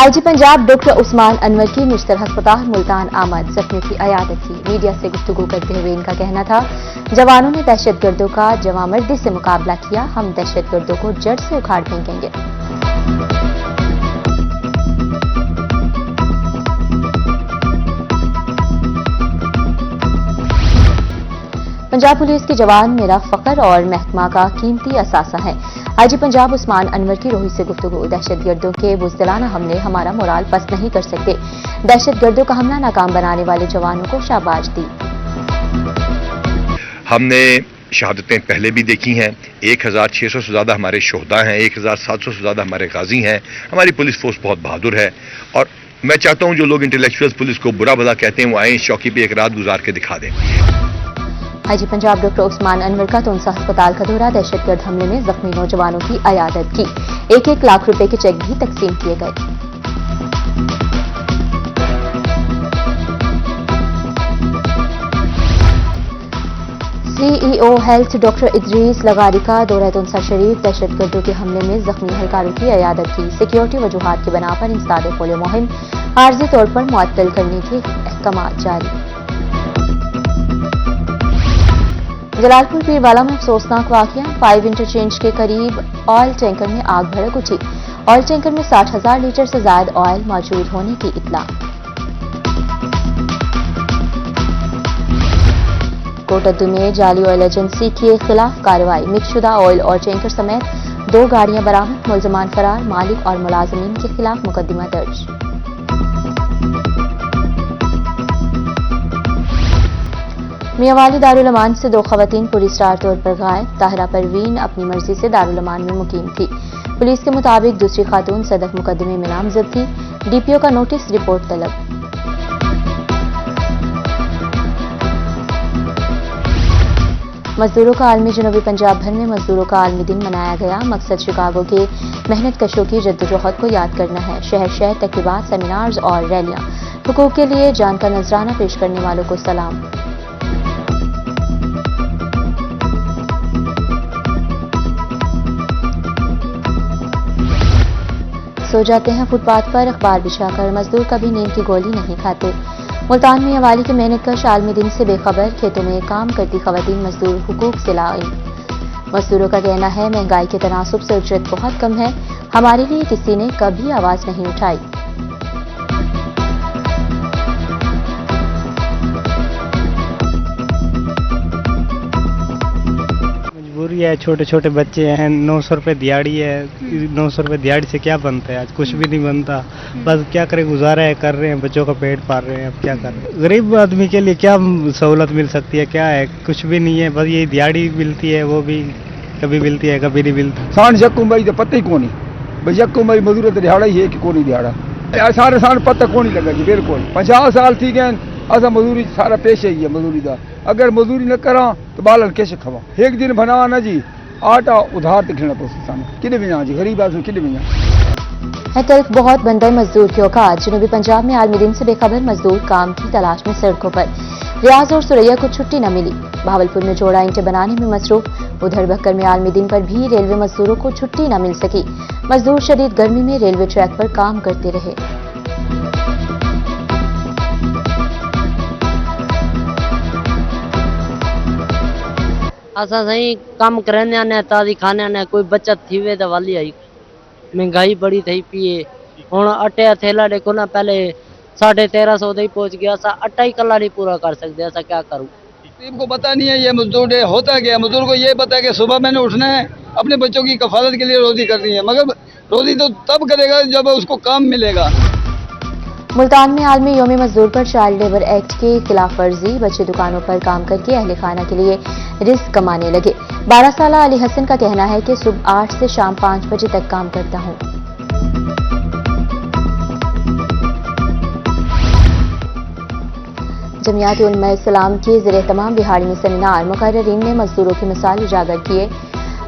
IG Punjab doctor Usman Anwar की मुश्तर अस्पताल मुल्तान आमद, जख्मियों की अयादत की। मीडिया से गुफ्तगू करते हुए इनका कहना था, जवानों ने दहशतगर्दों का जवामर्दी से मुकाबला किया, हम दहशतगर्दों को जड़ से उखाड़ फेंकेंगे। पंजाब पुलिस के जवान मेरा फख्र और महकमा का कीमती असासा है। आईजी पंजाब उस्मान अनवर की रोही से गुफ्तगू। दहशतगर्दों के बुज़दिलाना हमले हमारा मोराल पस्त नहीं कर सकते। दहशतगर्दों का हमला नाकाम बनाने वाले जवानों को शाबाश दी। हमने शहादतें पहले भी देखी हैं। 1600 से ज़्यादा हमारे शोहदा हैं, 1700 से ज़्यादा हमारे गाजी हैं। हमारी पुलिस फोर्स बहुत बहादुर है और मैं चाहता हूं जो लोग इंटेलेक्चुअल्स पुलिस को बुरा भला कहते हैं वो आए, चौकी पे एक रात गुजार के दिखा दें। आईजी पंजाब डॉक्टर उस्मान अनवर का तुनसा अस्पताल का दौरा। दहशतगर्द हमले में जख्मी नौजवानों की अयादत की। 1-1 लाख रुपए के चेक भी तकसीम किए गए। सीईओ हेल्थ डॉक्टर इदरीस लगारी का दौरा तुनसा शरीफ। दहशतगर्दों के हमले में जख्मी एहलकारों की अयादत की। सिक्योरिटी वजूहात की बिना पर इंसदाद पोलियो मुहिम आर्जी तौर पर मुअत्तल करने के अहकाम जारी। जलालपुर पीरवाला में अफसोसनाक वाकया। 5 इंटरचेंज के करीब ऑयल टैंकर में आग भड़क उठी। ऑयल टैंकर में 60,000 लीटर से ज्यादा ऑयल मौजूद होने की इत्तला। कोटद्दू में जाली ऑयल एजेंसी के खिलाफ कार्रवाई। मिक्सशुदा ऑयल और टैंकर समेत 2 गाड़ियां बरामद। मुलजमान फरार। मालिक और मुलाजमीन के खिलाफ मुकदमा दर्ज। मियांवाली दारुल अमान से 2 खवातीन पुलिसरार तौर पर गायब। ताहिरा परवीन अपनी मर्जी से दारुल अमान में मुकीम थी। पुलिस के मुताबिक दूसरी खातून सदफ मुकदमे में नामजद थी। डीपीओ का नोटिस रिपोर्ट तलब। मजदूरों का आलमी जनूबी पंजाब भर में मजदूरों का आलमी दिन मनाया गया। मकसद शिकागो के मेहनत कशों की जद्दोजहद को याद करना है। शहर शहर तकरीबात, सेमिनार्स और रैलियां। हुकूक के लिए जान का नजराना पेश करने वालों को सलाम। सो जाते हैं फुटपाथ पर अखबार बिछाकर। मजदूर कभी नींद की गोली नहीं खाते। मुल्तान में अवाली के मेहनत कश आलमी दिन से बेखबर। खेतों में काम करती खवातीन मजदूर हुकूक से लाइन। मजदूरों का कहना है महंगाई के तनासुब से उजरत बहुत कम है। हमारे लिए किसी ने कभी आवाज नहीं उठाई। मजबूरी है, छोटे छोटे बच्चे हैं, 900 रुपये दिहाड़ी है। 900 रुपये दिहाड़ी से क्या बनता है? आज कुछ भी नहीं बनता। बस क्या करें, गुजारा है, कर रहे हैं, बच्चों का पेट पाल रहे हैं। अब क्या कर रहे हैं? गरीब आदमी के लिए क्या सहूलत मिल सकती है? क्या है? कुछ भी नहीं है। बस ये दिहाड़ी मिलती है, वो भी कभी मिलती है कभी नहीं मिलती। सान यकू मई तो पता ही कौन भाई, यकू मई मजदूर तो दिहाड़ा ही है कि कौन दिहाड़ा सारे सान पता कौन ही लगा जी। बिल्कुल 50 साल थी गए असा मजदूरी सारा पेशे ही है मजदूरी का। अगर मजदूरी न करा तो बालन कैसे खवा? एक दिन बना ना जी आटा उधार दिखना पड़ता कि जी गरीब आदमी कि है तल्ख बहुत बंदर मजदूर की औकात। जनूबी पंजाब में आलमी दिन से बेखबर मजदूर काम की तलाश में सड़कों पर। रियाज और सुरैया को छुट्टी न मिली। भावलपुर में जोड़ा ईंटें बनाने में मसरूफ। उधर बक्कर में आलमी दिन पर भी रेलवे मजदूरों को छुट्टी न मिल सकी। मजदूर शदीद गर्मी में रेलवे ट्रैक पर काम करते रहे। असा सही काम करने ने ताजी खाने ने कोई बचत थी वे तो वाली आई। महंगाई बड़ी थी पिए हूँ अटे का थैला देखो ना, पहले 1350 ही पहुंच गया। असा अट्टा ही कला नहीं पूरा कर सकते। ऐसा क्या करूँ? इनको पता नहीं है ये मजदूर होता क्या। मजदूर को ये पता है कि सुबह मैंने उठना है, अपने बच्चों की कफालत के लिए रोजी करनी है, मगर रोजी तो तब करेगा जब उसको काम मिलेगा। मुल्तान में आलमी योम मजदूर पर चाइल्ड लेबर एक्ट की खिलाफ वर्जी। बच्चे दुकानों पर काम करके अहले खाना के लिए रिस्क कमाने लगे। 12 साल अली हसन का कहना है कि सुबह 8 से शाम 5 बजे तक काम करता हूं। जमियात उलमा इस्लाम के ज़रिए तमाम बिहाड़ी में सेमिनार। मुकर्ररीन ने मजदूरों की मिसाल उजागर किए।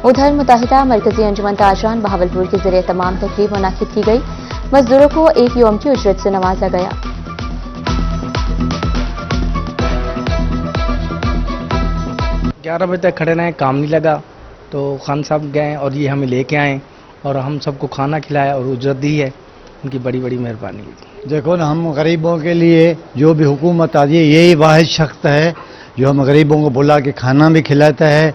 उधर मुत्तहिदा मरकजी अंजुमन ताजरान बहावलपुर के ज़रिए तमाम तकरीब मुनाकिद की गई। मजदूरों को एक यौम की उजरत से नवाजा गया। 11 बजे तक खड़े रहे, काम नहीं लगा तो खान साहब गए और ये हमें लेके आए और हम सबको खाना खिलाया और उजरत दी है। उनकी बड़ी बड़ी मेहरबानी। देखो ना, हम गरीबों के लिए जो भी हुकूमत आती है यही वाहिद शख्स है जो हम गरीबों को बुला के खाना भी खिलाता है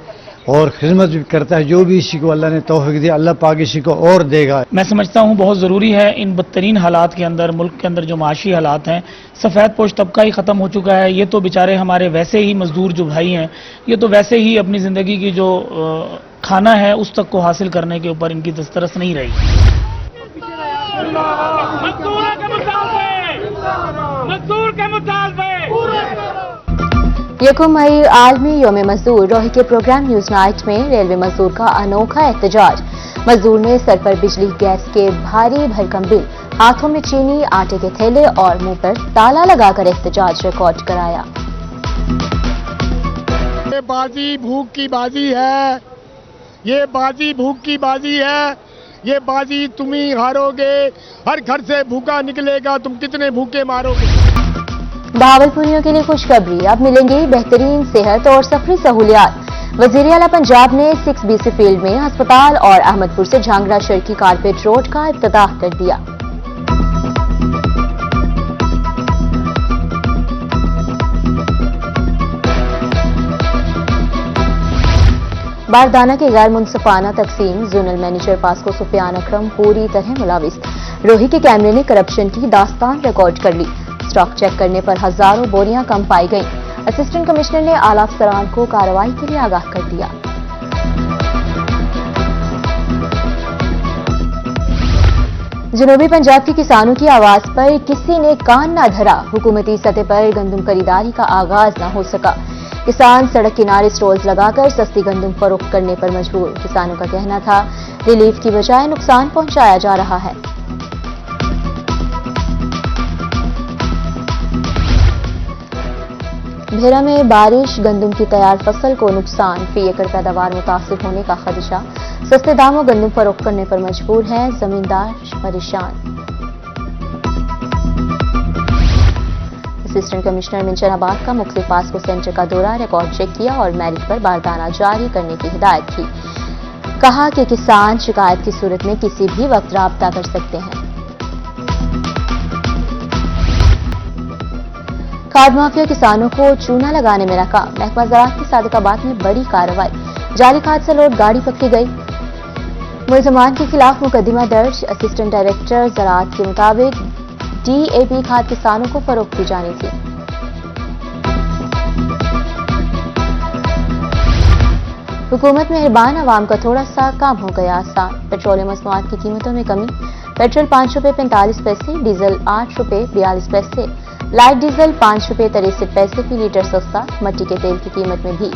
और खिदमत भी करता है। जो भी इसी को अल्लाह ने तौफीक दी, अल्लाह पाक इसी को और देगा। मैं समझता हूँ बहुत ज़रूरी है इन बदतरीन हालात के अंदर, मुल्क के अंदर जो माशी हालात हैं, सफ़ेद पोश तबका ही ख़त्म हो चुका है। ये तो बेचारे हमारे वैसे ही मजदूर जो भाई हैं, ये तो वैसे ही अपनी ज़िंदगी की जो खाना है उस तक को हासिल करने के ऊपर इनकी दस्तरस नहीं रही। यकम मई आलमी योम मजदूर रोही के प्रोग्राम न्यूज नाइट में रेलवे मजदूर का अनोखा एहतजाज। मजदूर ने सर पर बिजली गैस के भारी भरकम बिल, हाथों में चीनी, आटे के थैले और मुंह पर ताला लगाकर एहतजाज रिकॉर्ड कराया। ये बाजी भूख की बाजी है, ये बाजी भूख की बाजी है, ये बाजी तुम ही हारोगे। हर घर से भूखा निकलेगा, तुम कितने भूखे मारोगे। भावलपुरियों के लिए खुशखबरी, अब मिलेंगी बेहतरीन सेहत और सफरी सहूलियात। वजीर आला पंजाब ने 6BC फील्ड में अस्पताल और अहमदपुर से झांगरा शर्की कारपेट रोड का इफ्तिताह कर दिया। बारदाना की गैर मुनसिफाना तकसीम, जोनल मैनेजर पास्को सुफियान अकरम पूरी तरह मुलविस। रोही के कैमरे ने करप्शन की दास्तान रिकॉर्ड कर ली। स्टॉक चेक करने पर हजारों बोरियां कम पाई गईं। असिस्टेंट कमिश्नर ने आला अफसरान को कार्रवाई के लिए आगाह कर दिया। जनूबी पंजाब के किसानों की आवाज पर किसी ने कान न धरा। हुकूमती सतह पर गंदम खरीदारी का आगाज न हो सका। किसान सड़क किनारे स्टॉल्स लगाकर सस्ती गंदम फरोख्त करने पर मजबूर। किसानों का कहना था रिलीफ की बजाय नुकसान पहुंचाया जा रहा है। भेरा में बारिश, गंदम की तैयार फसल को नुकसान, फी एकड़ पैदावार मुतासिर होने का खदशा। सस्ते दामों गंदम फरोख्त करने पर मजबूर हैं जमींदार परेशान। असिस्टेंट कमिश्नर मिंचनाबाद का मुख्तलिफ पास्को सेंटर का दौरा, रिकॉर्ड चेक किया और मेरिट पर बारदाना जारी करने की हिदायत की। कहा कि किसान शिकायत की सूरत में किसी भी वक्त राब्ता कर सकते हैं। खाद माफिया किसानों को चूना लगाने में नाकाम। महकमा ज़राअत की सादिकाबाद में बड़ी कार्रवाई। जाली खाद से लोड गाड़ी पकड़ी गई। मुलजमान के खिलाफ मुकदमा दर्ज। असिस्टेंट डायरेक्टर ज़राअत के मुताबिक DAP खाद किसानों को फरोख्त की जानी थी। हुकूमत मेहरबान, आवाम का थोड़ा सा काम हो गया आसान। पेट्रोलियम मसनूआत की कीमतों में कमी। पेट्रोल 5 रुपये 45 पैसे, डीजल 8 रुपये 42 पैसे, लाइट डीजल 5 रुपये 63 पैसे फी लीटर सस्ता। मट्टी के तेल की कीमत में भी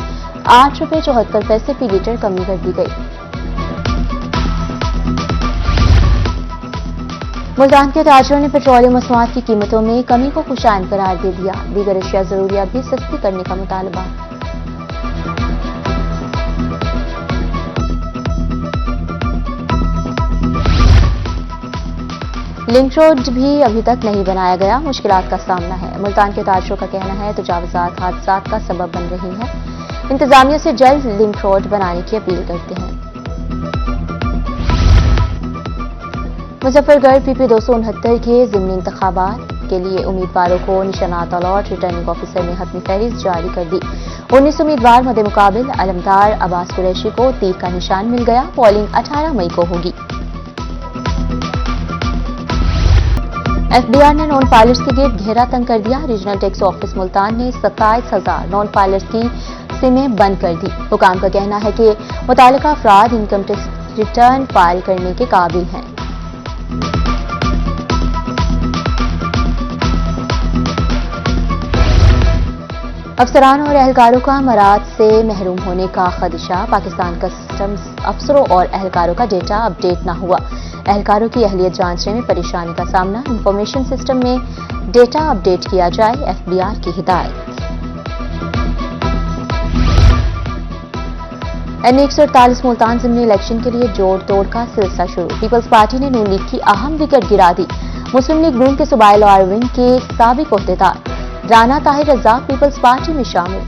8 रुपये 74 पैसे फी लीटर कमी कर दी गई। मुल्तान के ताजरों ने पेट्रोलियम मसनूआत की कीमतों में कमी को खुशाइन करार दे दिया। दीगर अशिया जरूरियात भी सस्ती करने का मुतालबा। लिंक रोड भी अभी तक नहीं बनाया गया, मुश्किलात का सामना है। मुल्तान के ताजरों का कहना है तजावुजात हादसात का सबब बन रही हैं। इंतजामिया से जल्द लिंक रोड बनाने की अपील करते हैं। मुजफ्फरगढ़ PP 269 के ज़िमनी इंतखाबात के लिए उम्मीदवारों को निशानात अलॉट। रिटर्निंग ऑफिसर ने हतमी फहरिस्त जारी कर दी। 19 उम्मीदवार मद्दे मुकाबिल। अलमदार अब्बास कुरैशी को तीर का निशान मिल गया। पोलिंग 18 मई को होगी। FBR ने नॉन फाइलर्स के गेट घेरा तंग कर दिया। रीजनल टैक्स ऑफिस मुल्तान ने 27,000 नॉन फाइलर्स की सिमें बंद कर दी। हुकाम का कहना है कि मुतालिका अफराद इनकम टैक्स रिटर्न फाइल करने के काबिल हैं। अफसरान और एहलकारों का मराद से महरूम होने का खदशा। पाकिस्तान कस्टम्स अफसरों और एहलकारों का डेटा अपडेट न हुआ। एहलकारों की अहलियत जांचने में परेशानी का सामना। इंफॉर्मेशन सिस्टम में डेटा अपडेट किया जाए, FBR की हिदायत। N148 मुल्तान ज़िमनी इलेक्शन के लिए जोड़ तोड़ का सिलसिला शुरू। पीपल्स पार्टी ने नून लीग की अहम विकेट गिरा दी। मुस्लिम लीग नून के सूबाई लॉयर विंग के साबिक ओहदेदार राना ताहिर रज़ा पीपल्स पार्टी में शामिल।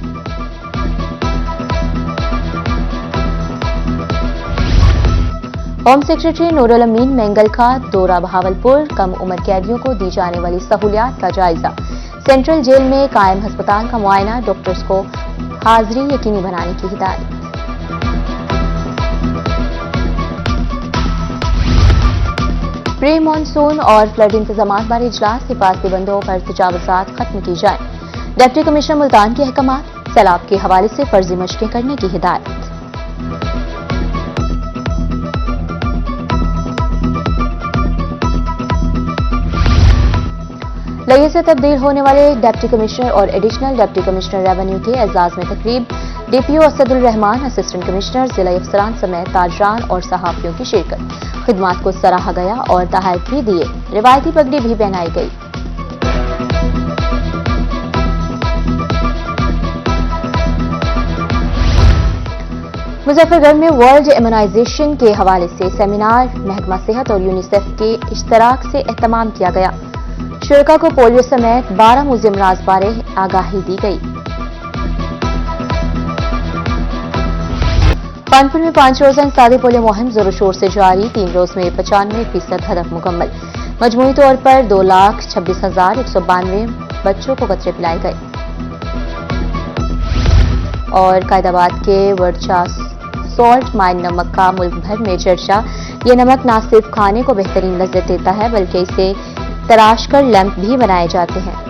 होम सेक्रेटरी नूरुल अमीन मेंगल का दौरा बहावलपुर, कम उम्र कैदियों को दी जाने वाली सहूलियात का जायजा। सेंट्रल जेल में कायम अस्पताल का मुआयना, डॉक्टर्स को हाजिरी यकीनी बनाने की हिदायत। प्री मानसून और फ्लड इंतजामात बारे इजलास के पासबंदों पर तजावुज़ात खत्म की जाए। डिप्टी कमिश्नर मुल्तान के अहकामात, सैलाब के हवाले से फर्जी मशकें करने की हिदायत। लये से तब्दील होने वाले डिप्टी कमिश्नर और एडिशनल डिप्टी कमिश्नर रेवेन्यू के एजाज में तकरीब। DPO Asadul Rahman, assistant commissioner, जिला अफसरान समेत ताजरान और सहाफियों की शिरकत। खिदमात को सराहा गया और तहफ़्फ़ुज़ भी दिए। रिवायती पगड़ी भी पहनाई गई। मुजफ्फरगढ़ में वर्ल्ड इम्यूनाइजेशन के हवाले से सेमिनार महकमा सेहत और यूनिसेफ के इश्तराक से एहतमाम किया गया। शुरका को पोलियो समेत 12 मुज़िम अमराज बारे आगाही दी गई। कानपुर में 5 रोज़ा इंसदादी पोलियो मुहिम जोर शोर से जारी। 3 रोज में 95% हदफ मुकम्मल। मजमूई तौर पर 2,26,192 बच्चों को कतरे पिलाए गए। और कायदाबाद के वर्चा सॉल्ट माइन नमक का मुल्क भर में चर्चा। ये नमक न सिर्फ खाने को बेहतरीन लज्जत देता है बल्कि इसे तराश कर लैंप भी बनाए जाते हैं।